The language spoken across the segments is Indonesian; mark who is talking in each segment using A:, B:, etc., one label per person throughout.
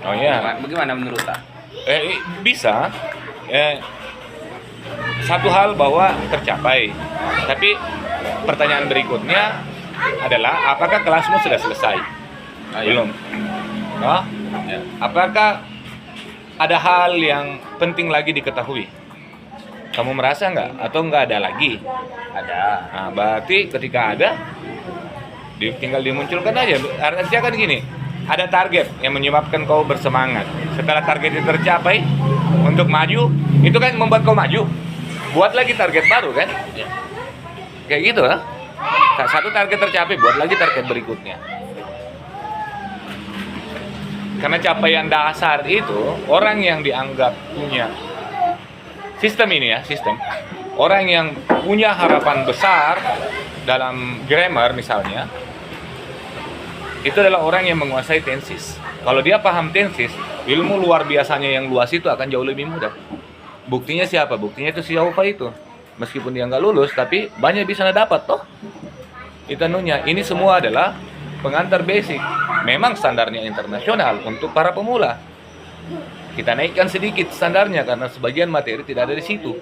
A: Oh iya.
B: Bagaimana menurut Tak?
A: Bisa. Satu hal bahwa tercapai. Tapi pertanyaan berikutnya adalah apakah kelasmu sudah selesai? Belum. Oh?
B: Ya.
A: Apakah ada hal yang penting lagi diketahui? Kamu merasa nggak? Atau nggak ada lagi?
B: Ada.
A: Nah, berarti ketika ada, tinggal dimunculkan aja. Artinya kan gini, ada target yang menyebabkan kau bersemangat. Setelah target itu tercapai, untuk maju, itu kan membuat kau maju. Buat lagi target baru kan?
B: Ya.
A: Kayak gitu lah. Satu target tercapai, buat lagi target berikutnya. Karena capaian dasar itu, orang yang dianggap punya sistem ini ya, sistem. Orang yang punya harapan besar dalam grammar misalnya, itu adalah orang yang menguasai tenses. Kalau dia paham tenses, ilmu luar biasanya yang luas itu akan jauh lebih mudah. Buktinya siapa? Buktinya itu si Yaufa itu. Meskipun dia nggak lulus, tapi banyak bisa dapat toh. Itu anunya. Ini semua adalah pengantar basic. Memang standarnya internasional untuk para pemula. Kita naikkan sedikit standarnya karena sebagian materi tidak ada di situ.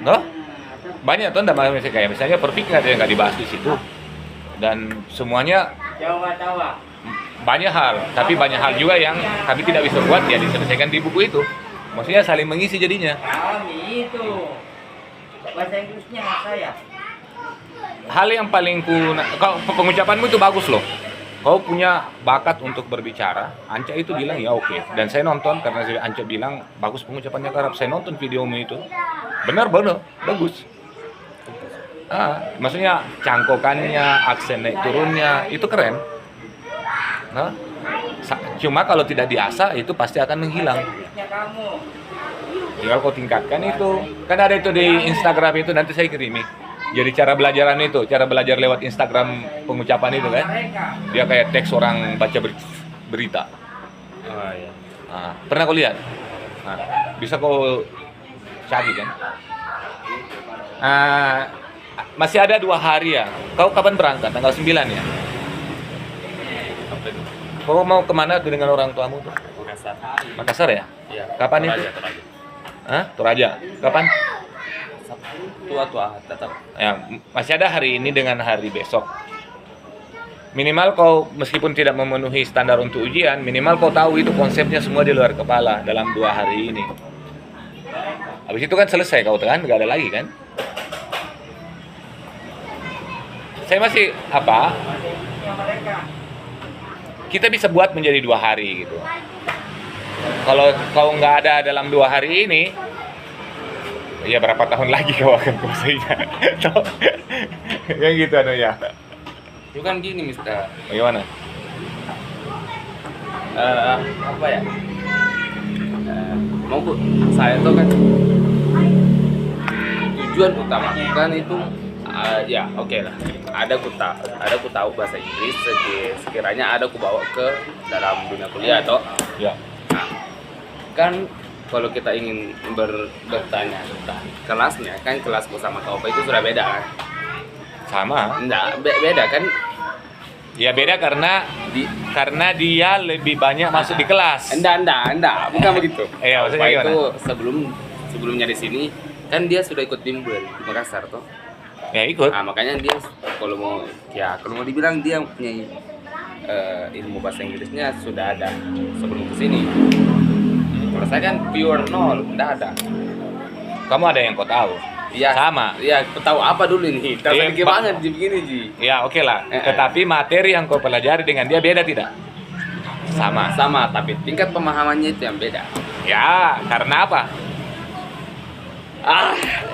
A: Noh? Banyak tuh kayak misalnya perfect nggak ada yang nggak dibahas di situ. Dan semuanya banyak hal, tapi banyak hal juga yang kami tidak bisa buat ya diselesaikan di buku itu. Maksudnya saling mengisi jadinya.
C: Kami itu bahasa Inggrisnya saya.
A: Hal yang paling kau pengucapanmu itu bagus loh. Kau punya bakat untuk berbicara. Anca itu bilang ya oke. Dan saya nonton karena Anca bilang bagus pengucapannya ke Arab. Saya nonton videomu itu. Benar bagus. Maksudnya cangkokannya, aksen naik turunnya itu keren. Nah, cuma kalau tidak diasah itu pasti akan menghilang. Tinggal kau tingkatkan itu. Kan ada itu di Instagram itu, nanti saya kirimi. Jadi cara belajar lewat Instagram pengucapan itu kan. Dia kayak teks orang baca berita.
B: Oh iya.
A: Pernah kau lihat? Bisa kau cari kan. Masih ada 2 hari ya. Kau kapan berangkat? Tanggal 9 ya?
B: Apa itu?
A: Kau mau kemana tuh dengan orang tuamu tuh?
B: Makassar.
A: Makassar ya?
B: Iya.
A: Kapan itu?
B: Toraja.
A: Toraja. Kapan?
B: Tua tetap.
A: Ya, masih ada hari ini dengan hari besok. Minimal kau meskipun tidak memenuhi standar untuk ujian, minimal kau tahu itu konsepnya semua di luar kepala dalam 2 hari ini. Habis itu kan selesai kau kan, nggak ada lagi kan? Saya masih kita bisa buat menjadi 2 hari gitu. Kalau kau nggak ada dalam 2 hari ini, ya berapa tahun lagi kau akan kuasainya? Kayak gitu ya.
B: Itu kan gini, Mister.
A: Bagaimana?
B: Apa ya? Saya tuh kan tujuan utama kan itu ya oke lah. Ada ku tahu bahasa Inggris sekiranya ada ku bawa ke dalam dunia kuliah toh.
A: Ya.
B: Nah, kan kalau kita ingin bertanya tentang kelasnya, kan kelasku sama Taufa itu sudah beda kan?
A: Sama.
B: Enggak, beda kan?
A: Ya beda karena dia lebih banyak masuk di kelas.
B: Enggak, bukan begitu.
A: Iya, maksudnya
B: Taufa itu
A: gimana?
B: sebelumnya di sini kan dia sudah ikut bimbel di Makassar toh.
A: Ya ikut.
B: Nah, makanya dia kalau mau dibilang dia punya ilmu bahasa Inggrisnya sudah ada sebelum ke sini. Kalau saya kan pure nol, enggak ada.
A: Kamu ada yang kau tahu?
B: Iya,
A: Sama.
B: Iya, tahu apa dulu ini?
A: Iya,
B: Terus banget begini, Ji.
A: Ya oke lah. Tetapi materi yang kau pelajari dengan dia beda tidak? Sama.
B: Tapi tingkat pemahamannya itu yang beda.
A: Ya, karena apa?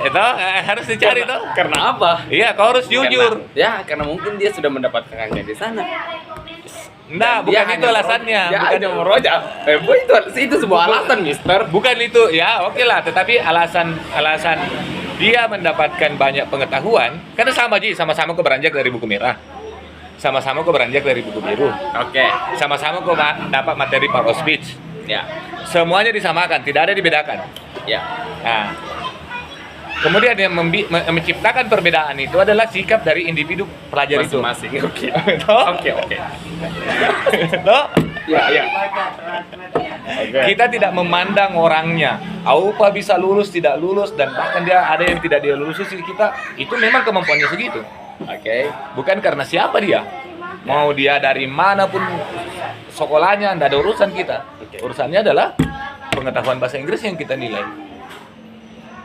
A: Itu harus dicari tuh.
B: Karena apa?
A: Iya, kau harus jujur.
B: Karena mungkin dia sudah mendapatkannya di sana.
A: Nah, bukan itu alasannya.
B: Dia
A: Bukan
B: hanya meroja. Itu sebuah alasan, Mister.
A: Bukan itu. Ya, oke lah. Tetapi alasan dia mendapatkan banyak pengetahuan karena sama Ji, sama-sama kau beranjak dari buku merah. Sama-sama kau beranjak dari buku biru.
B: Oke.
A: Sama-sama kau dapat materi power of speech.
B: Ya.
A: Semuanya disamakan, tidak ada dibedakan.
B: Ya.
A: Nah, kemudian yang menciptakan perbedaan itu adalah sikap dari individu pelajar itu.
B: Masing-masing. Oke.
A: Toh?
B: Oke.
A: Toh?
B: Ya.
C: Baca transmernya.
A: Kita tidak memandang orangnya. Apa bisa lulus, tidak lulus, dan bahkan dia ada yang tidak dia lulus kita. Itu memang kemampuannya segitu.
B: Oke.
A: Bukan karena siapa dia. Mau dia dari manapun sekolahnya, tidak ada urusan kita.
B: Oke.
A: Urusannya adalah pengetahuan bahasa Inggris yang kita nilai.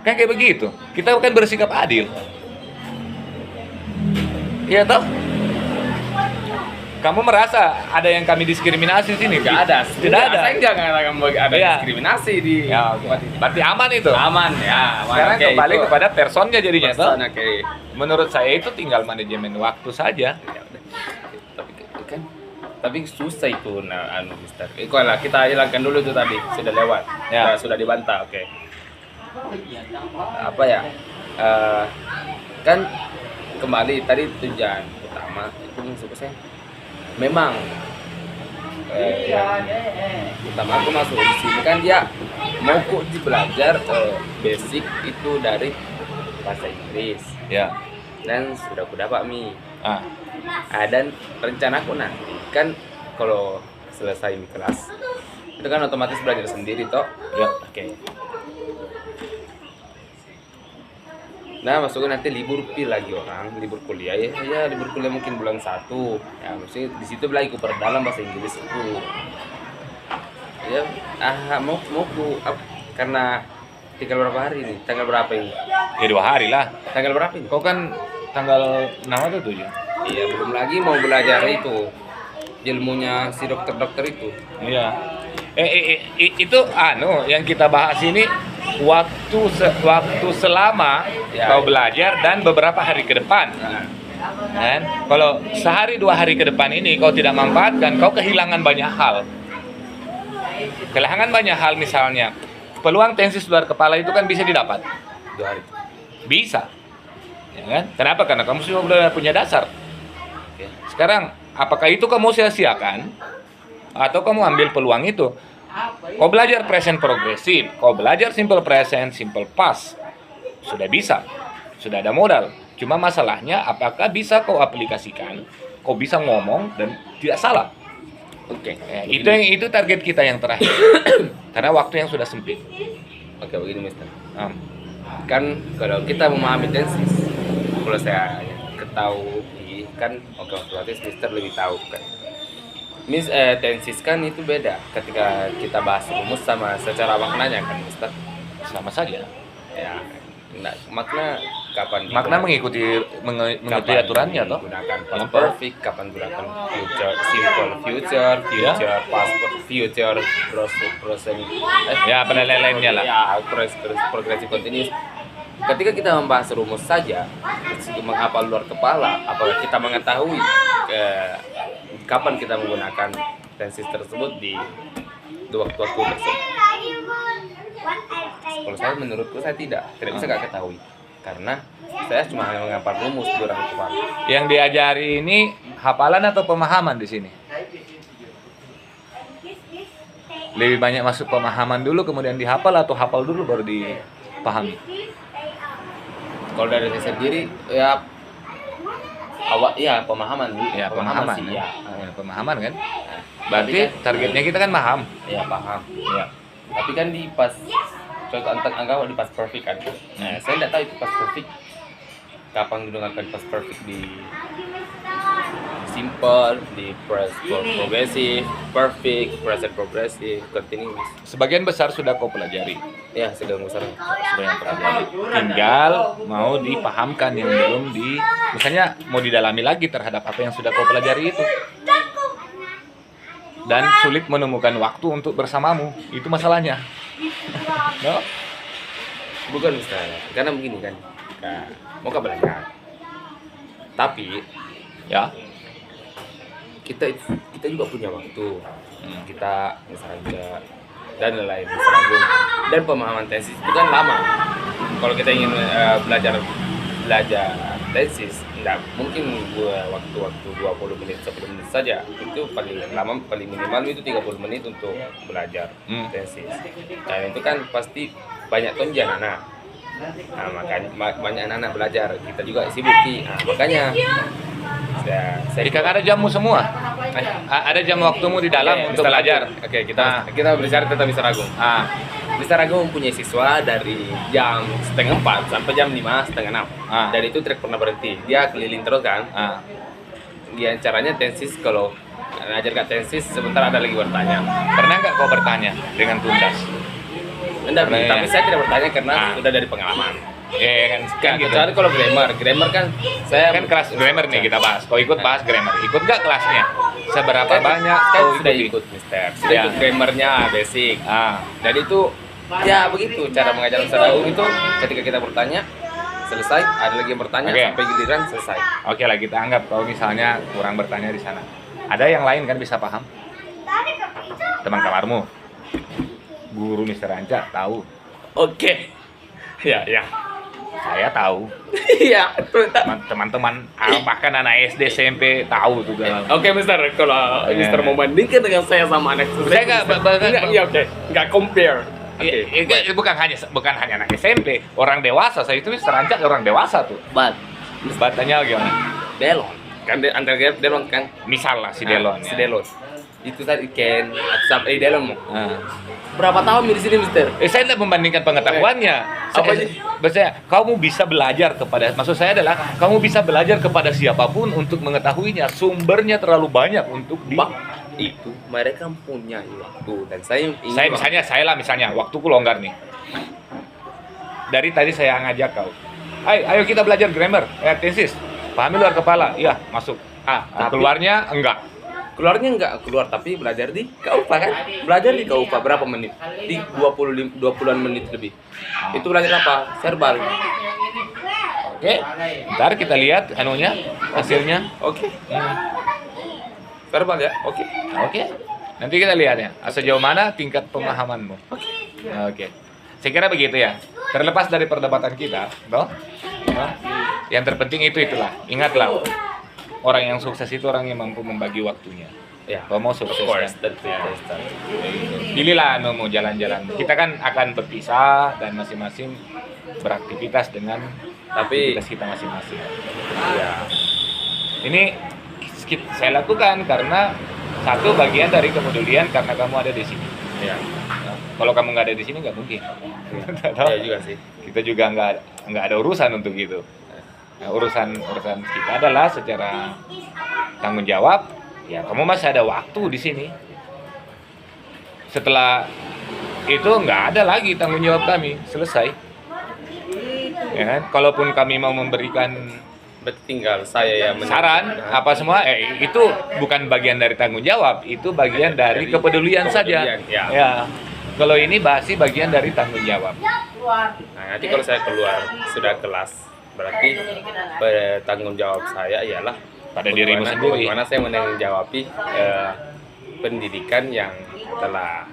A: Kan kayak begitu. Kita kan bersikap adil. Iya toh? Kamu merasa ada yang kami diskriminasi sini?
B: Nggak ada.
A: Tidak ada.
B: Saya jangan ada
A: Iya.
B: diskriminasi di
A: Ya, oke. Berarti aman itu.
B: aman ya.
A: Sekarang
B: Oke,
A: kembali
B: itu
A: kepada personnya jadinya toh.
B: person, oke.
A: Menurut saya itu tinggal manajemen waktu saja.
B: Ya udah. Tapi susah itu Mister. Kalau kita hilangkan dulu itu tadi sudah lewat.
A: Ya.
B: Sudah dibantah, oke. Apa ya? Kan kembali tadi tujuan utama itu maksud saya memang yang utama aku masuk di sini kan dia mau kok belajar basic itu dari bahasa Inggris
A: Ya.
B: dan sudah aku dapat
A: Ah,
B: dan rencanaku nanti kan kalau selesai di kelas itu kan otomatis belajar sendiri toh.
A: ya.
B: Oke. Nah, masuknya nanti libur lagi orang, libur kuliah ya libur kuliah mungkin bulan 1. Ya, maksudnya di situ lagi ku perdalam bahasa Inggris itu. Ya, karena tinggal berapa hari ini? Tanggal berapa ini?
A: Ya 2 hari lah.
B: Tanggal berapa ini?
A: Kau kan tanggal 6 atau 7?
B: Iya, belum lagi mau belajar itu. Ilmunya si dokter-dokter itu.
A: Iya. Itu yang kita bahas ini waktu selama
B: Ya,
A: kau
B: ya.
A: belajar dan beberapa hari ke depan.
B: Nah,
A: Kan? Kalau sehari 2 hari ke depan ini kau tidak manfaatkan, kau kehilangan banyak hal. Kehilangan banyak hal misalnya peluang tensi luar kepala itu kan bisa didapat.
B: 2 hari.
A: Bisa. Ya kan? Kenapa? Karena kamu sudah punya dasar.
B: Oke.
A: Sekarang, apakah itu kamu sia-siakan atau kamu ambil peluang itu? Kau belajar present progresif, kau belajar simple present, simple past. Sudah bisa. Sudah ada modal. Cuma masalahnya apakah bisa kau aplikasikan? Kau bisa ngomong dan tidak salah.
B: Oke.
A: Ya, itu target kita yang terakhir. Karena waktu yang sudah sempit.
B: Oke, begini Mister.
A: Kan
B: Kan kalau kita memahami tensis, kalau saya ketahui kan otomatis Mister lebih tahu kan. Tensis kan itu beda ketika kita bahas rumus sama secara maknanya kan Mister.
A: sama saja.
B: Ya, nah, makna kapan
A: Makna
B: digunakan?
A: mengikuti aturannya toh.
B: Gunakan past
A: Yang
B: perfect, kapan gunakan future, simple future, future, past, future, present,
A: Ya, pada lain-lainnya lah.
B: Ya, progressive continuous. Ketika kita membahas rumus saja, menghafal luar kepala, apakah kita mengetahui kapan kita menggunakan tenses tersebut di waktu-waktu tersebut? Kalau saya menurutku saya tidak bisa nggak ketahui karena saya cuma hanya menghafal rumus di luar kepala.
A: Yang diajari ini hafalan atau pemahaman di sini? Lebih banyak masuk pemahaman dulu kemudian dihafal atau hafal dulu baru dipahami?
B: Kalau dari saya sendiri ya pemahaman dulu.
A: Ya, pemahaman.
B: sih,
A: Ya.
B: ya.
A: Ya, pemahaman kan?
B: Tapi
A: Berarti
B: kan-
A: targetnya kita kan paham.
B: Ya paham.
A: Ya.
B: Tapi kan di pas contoh anggap di pas perfect kan. Nah, saya tidak tahu itu pas perfect kapan digunakan pas perfect di simple, di progressive, perfect, present progressive, continuous.
A: Sebagian besar sudah kau pelajari.
B: Ya, sedang besar.
A: Sudah yang pelajari. Tinggal mau dipahamkan yang belum misalnya mau didalami lagi terhadap apa yang sudah kau pelajari itu. Dan sulit menemukan waktu untuk bersamamu. Itu masalahnya. No?
B: Bukan misalnya, karena begini kan. Nah, mau ke belajar. Tapi
A: Ya.
B: kita juga punya waktu. Kita misalnya dan lain-lain misalnya dan pemahaman tesis itu kan lama. Kalau kita ingin belajar tesis, enggak mungkin waktu 20 menit 10 menit saja. Itu paling lama, paling minimal itu 30 menit untuk belajar tesis. Dan itu kan pasti banyak tonjang anak. Nah, makanya banyak anak belajar, kita juga sibuk. Nah, makanya saya
A: Jika ada jamu semua. Ada jam waktumu di dalam
B: Oke,
A: untuk
B: Mr.
A: belajar.
B: Agung. Oke, kita berbicara tentang Mr. Agung. Mr. Agung mempunyai siswa dari jam 3:30 sampai jam 5:30. Dan itu tidak pernah berhenti. Dia keliling terus kan. Dia caranya tensis kalau ngajar Kak tensis sebentar ada lagi bertanya.
A: Pernah nggak kau bertanya dengan tuntas?
B: Enggak,
A: Pernah,
B: tapi
A: ya?
B: saya tidak bertanya karena sudah dari pengalaman.
A: Kan gitu.
B: Kecuali kalau grammar kan saya
A: Kan kelas grammar nih kita bahas. Kau ikut bahas grammar. Ikut nggak kelasnya? Seberapa
B: kan,
A: banyak
B: kan
A: kau
B: sudah
A: ikuti?
B: ikut Mister. Sudah
A: Ya.
B: ikut grammarnya basic. Jadi itu ya begitu cara mengajar Mr. Agung itu ketika kita bertanya selesai, ada lagi yang bertanya
A: Oke.
B: sampai giliran selesai.
A: Oke lah, kita anggap kau misalnya kurang bertanya di sana. Ada yang lain kan bisa paham? Teman kamarmu, guru Mr. Anca tahu.
B: Oke. Ya.
A: Saya tahu.
B: Iya.
A: Teman-teman, bahkan anak SD, SMP tahu juga.
B: Oke, Mister. Kalau
A: Iya.
B: Mister membandingkan dengan saya sama anak
A: Saya nggak-
B: Iya, oke. Nggak compare. Oke.
A: Bukan hanya anak SMP, orang dewasa. Saya itu Mr. Anca orang dewasa tuh. Batanya gimana?
B: Delon. Kan antara Delon kan.
A: Misal lah si Delon.
B: Si
A: Ya.
B: Delon. Itu tadi Ken, WhatsApp Delon mau.
A: Ah.
B: Berapa tahun di sini, Mister?
A: Saya tidak membandingkan pengetahuannya.
B: Apa
A: Maksudnya, kamu bisa belajar kepada, maksud saya adalah kamu bisa belajar kepada siapapun untuk mengetahuinya. Sumbernya terlalu banyak untuk
B: Itu mereka punya waktu dan saya ingin
A: misalnya waktuku longgar nih. Dari tadi saya ngajak kau. Ayo kita belajar grammar, tesis. Pahami luar kepala. Iya, masuk.
B: tapi-
A: Keluarnya enggak.
B: keluarnya nggak keluar tapi belajar di KUPA kan? Belajar di KUPA berapa menit? Di 20-an menit lebih. Itu belajar apa? Verbal.
A: Oke. Ntar kita lihat anunya, hasilnya.
B: Oke. Verbal ya? Oke.
A: Oke. Nanti kita lihat ya, sejauh mana tingkat pemahamanmu. Oke. Saya kira begitu ya. Terlepas dari perdebatan kita, toh? Yang terpenting itulah. Ingatlah, orang yang sukses itu orang yang mampu membagi waktunya.
B: Ya.
A: Kalau mau sukses,
B: Of course,
A: kan?
B: tentu.
A: Ya. Pilihlah mau jalan-jalan. Kita kan akan berpisah dan masing-masing beraktivitas dengan
B: Tapi
A: aktivitas kita masing-masing.
B: ya,
A: Ini saya lakukan karena satu bagian dari kepedulian karena kamu ada di sini.
B: ya.
A: Nah, kalau kamu nggak ada di sini nggak mungkin. Tahu?
B: Ya juga sih.
A: Kita juga nggak ada urusan untuk itu. Nah, urusan kita adalah secara tanggung jawab. Ya, kamu masih ada waktu di sini. Setelah itu nggak ada lagi tanggung jawab kami, selesai. Ya kan? Kalaupun kami mau memberikan
B: Berarti tinggal saya yang
A: saran apa semua, itu bukan bagian dari tanggung jawab, itu bagian dari kepedulian saja.
B: Ya.
A: Ya. Kalau ini masih bagian dari tanggung jawab.
B: Nah, nanti kalau saya keluar sudah kelas, berarti tanggung jawab saya ialah
A: Pada dirimu sendiri.
B: Bagaimana saya menanggung-jawabi pendidikan yang telah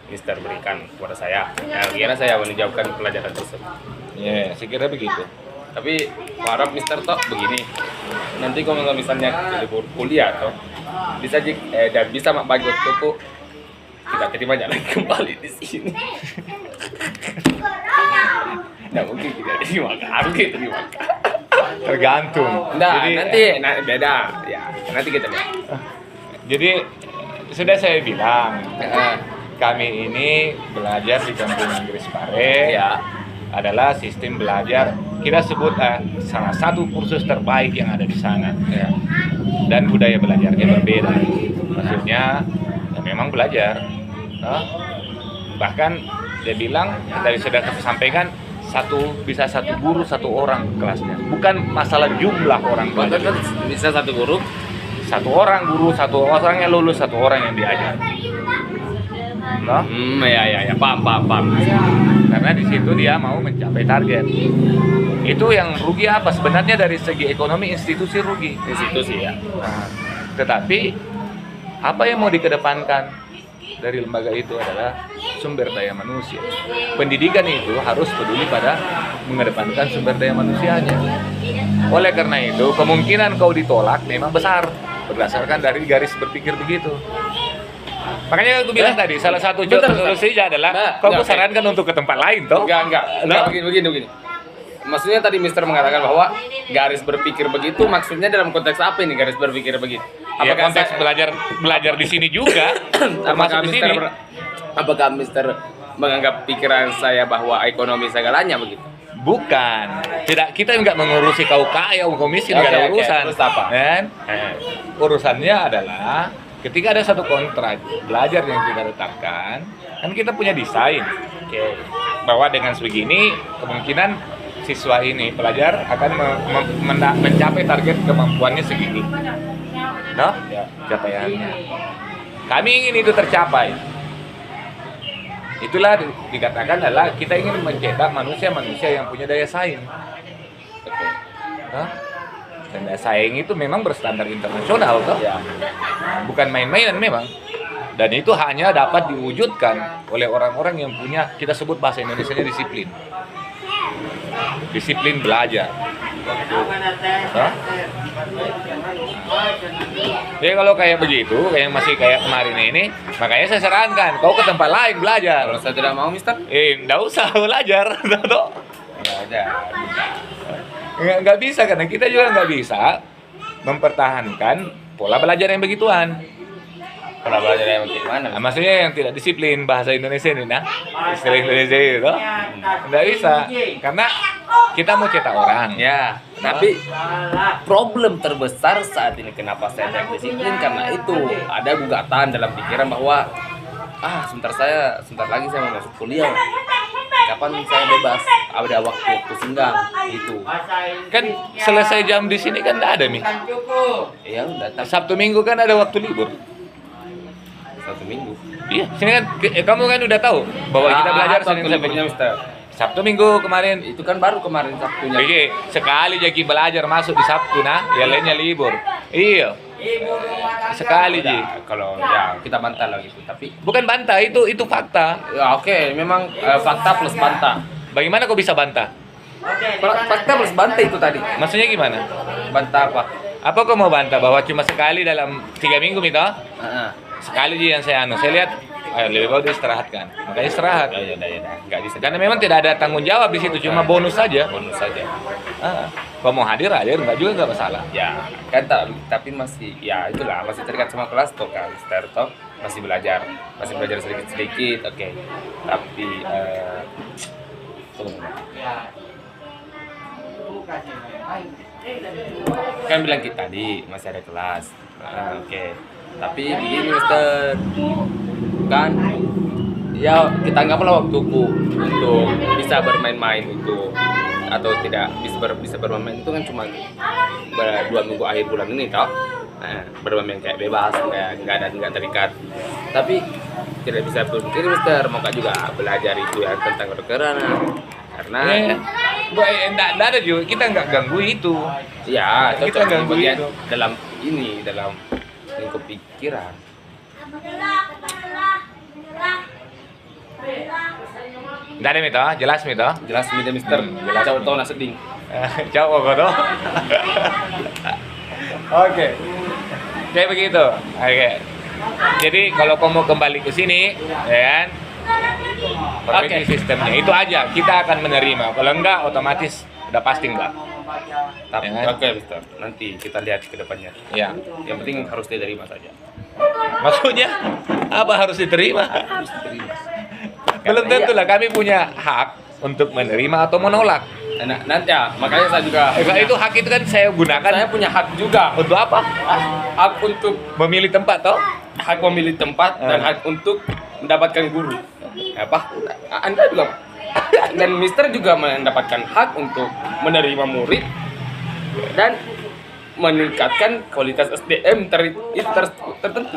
B: Mister berikan kepada saya. Bagaimana saya menjawabkan pelajaran tersebut.
A: Ya, saya kira begitu.
B: Tapi harap Mister toh begini. Nanti kalau misalnya libur kuliah toh dan bisa mak bagi waktuku kita terima jalan kembali di sini. Nah mungkin tidak terima kan, terima kan.
A: Tergantung.
B: Nah,
A: Jadi,
B: nanti beda ya. Nanti kita lihat.
A: Jadi sudah saya bilang, kami ini belajar di kampung Inggris Pare.
B: Ya.
A: Adalah sistem belajar kita sebut salah satu kursus terbaik yang ada di sana.
B: Ya.
A: Dan budaya belajarnya berbeda. Maksudnya ya memang belajar. Bahkan dia bilang tadi sudah sampaikan bisa satu guru satu orang kelasnya. Bukan masalah jumlah orang belajar.
B: Bisa satu guru,
A: Satu orang guru, satu orang yang lulus, satu orang yang diajar.
B: ya, paham.
A: Karena di situ dia mau mencapai target. Itu yang rugi apa? Sebenarnya dari segi ekonomi institusi rugi.
B: Institusi ya.
A: Nah, tetapi apa yang mau dikedepankan dari lembaga itu adalah sumber daya manusia. Pendidikan itu harus peduli pada mengedepankan sumber daya manusianya. Oleh karena itu, kemungkinan kau ditolak memang besar berdasarkan dari garis berpikir begitu. Makanya aku bilang tadi, salah satu
B: Bentar.
A: solusinya adalah
B: Nah,
A: kau
B: enggak,
A: sarankan untuk ke tempat lain, toh?
B: Enggak,
A: Nah?
B: begini. maksudnya tadi Mister mengatakan bahwa garis berpikir begitu, maksudnya dalam konteks apa ini garis berpikir begitu?
A: Ya konteks belajar di sini juga.
B: Apakah
A: termasuk di
B: Mister
A: sini.
B: apakah Mister menganggap pikiran saya bahwa ekonomi segalanya begitu?
A: Bukan. Tidak, kita nggak mengurusi kau kaya, kau miskin, nggak ada
B: Oke,
A: urusan.
B: terus apa?
A: Kan? Urusannya adalah ketika ada satu kontrak belajar yang kita tetapkan, kan kita punya desain.
B: Oke.
A: Bahwa dengan sebegini kemungkinan siswa ini pelajar akan mencapai target kemampuannya segini. No?
B: Ya.
A: Capaiannya. Kami ingin itu tercapai. Itulah dikatakan adalah kita ingin mencetak manusia-manusia yang punya daya saing.
B: Oke.
A: Hah? Dan daya saing itu memang berstandar internasional, toh?
B: Ya.
A: Bukan main-mainan memang. Dan itu hanya dapat diwujudkan oleh orang-orang yang punya, kita sebut bahasa Indonesianya disiplin. Disiplin belajar. Hah? Jadi kalau kayak begitu, kayak masih kayak kemarin ini, makanya saya sarankan kau ke tempat lain belajar.
B: Kalau saya tidak mau, Mister?
A: Nggak usah belajar, toh.
B: Ya, ada.
A: Nggak bisa, karena kita juga nggak bisa mempertahankan pola belajar yang begituan.
B: Pola belajar yang bagaimana?
A: Nah, maksudnya yang tidak disiplin bahasa Indonesia ini, nah istilah Indonesia itu, nggak bisa, karena kita mau cetak orang.
B: Ya, tapi problem terbesar saat ini kenapa saya tidak disiplin karena itu ada gugatan dalam pikiran bahwa sebentar lagi saya mau masuk kuliah. Kapan saya bebas? Ada waktu senggang gitu.
A: Kan selesai jam di sini kan nggak ada nih.
B: Ya udah, tapi
A: Sabtu Minggu kan ada waktu libur.
B: 1 minggu.
A: Iya, sini kan kamu kan udah tahu bahwa kita belajar Senin sampai
B: liburnya, Mister.
A: Sabtu Minggu kemarin.
B: Itu kan baru kemarin Sabtunya.
A: Oke, sekali jadi belajar masuk di Sabtu nah, yang lainnya libur. Iya. Sekali Ji.
B: Udah, kalau ya kita bantah lah gitu, tapi
A: Bukan bantah, itu fakta.
B: ya oke, memang fakta plus bantah.
A: Bagaimana kau bisa bantah?
B: Fakta plus bantah itu tadi.
A: Maksudnya gimana?
B: Bantah apa?
A: Apa kau mau bantah bahwa cuma sekali dalam 3 minggu Mita?
B: Heeh.
A: Sekali Ji yang saya saya lihat lebih bagus istirahatkan. Makanya istirahat.
B: Ya udah. Enggak bisa.
A: Karena memang tidak ada tanggung jawab di situ, cuma bonus saja.
B: Bonus saja.
A: Kau mau hadir enggak juga enggak masalah.
B: Ya, kan tapi masih ya itulah masih terikat sama kelas toh kan, Mister toh masih belajar sedikit-sedikit, oke. Tapi tunggu. Kan bilang kita tadi masih ada kelas. Oke. Tapi begini Mister, kan ya kita anggaplah waktuku untuk bisa bermain-main itu atau tidak bisa bermain itu kan cuma 2 minggu akhir bulan ini toh. Nah, bermain kayak bebas, nggak terikat. Tapi tidak bisa berpikir Mister, mau juga belajar itu yang tentang kedokteran karena
A: Enggak ada juga, kita nggak ganggu itu.
B: ya
A: Kita
B: cocok
A: ganggu
B: bagian
A: itu.
B: dalam lingkup pikiran.
A: Enggak ada Mita, jelas Mita.
B: Jelas ini Mister, jauh tahu nak sedih.
A: Jawab kok toh. Oke. Kayak begitu. Oke. Jadi kalau kamu kembali ke sini, ya kan? Perbaiki sistemnya. Itu aja. Kita akan menerima. Kalau enggak, otomatis udah pasti enggak.
B: Tapi
A: Ya kan?
B: oke Mister, nanti kita lihat ke depannya.
A: Ya.
B: Yang penting harus diterima saja.
A: Maksudnya apa harus diterima?
B: Harus diterima.
A: Belum tentu lah kami punya hak untuk menerima atau menolak.
B: Nah, nanti ya, makanya saya juga
A: Itu hak itu kan saya gunakan
B: saya punya hak juga.
A: untuk apa?
B: Hak untuk
A: Memilih tempat toh?
B: hak memilih tempat dan hak untuk mendapatkan guru. Apa? Anda juga dan Mister juga mendapatkan hak untuk menerima murid dan meningkatkan kualitas SDM tertentu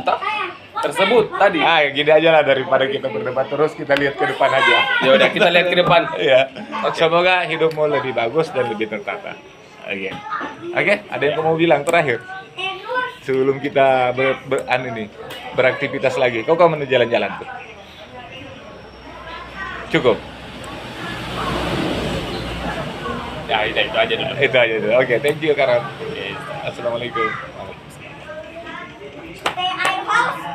B: tersebut tadi.
A: Gini aja lah daripada kita berdebat terus, kita lihat ke depan aja.
B: Ya udah kita lihat ke depan.
A: Ya.
B: Oke.
A: Semoga hidupmu lebih bagus dan lebih tertata. Oke, ada yang kamu bilang terakhir? Sebelum kita beraktivitas lagi. Kau mau jalan-jalan tuh? Cukup.
B: Ya itu aja dulu.
A: Itu aja dulu. Oke, thank you Karan.
B: Oke.
A: Assalamualaikum.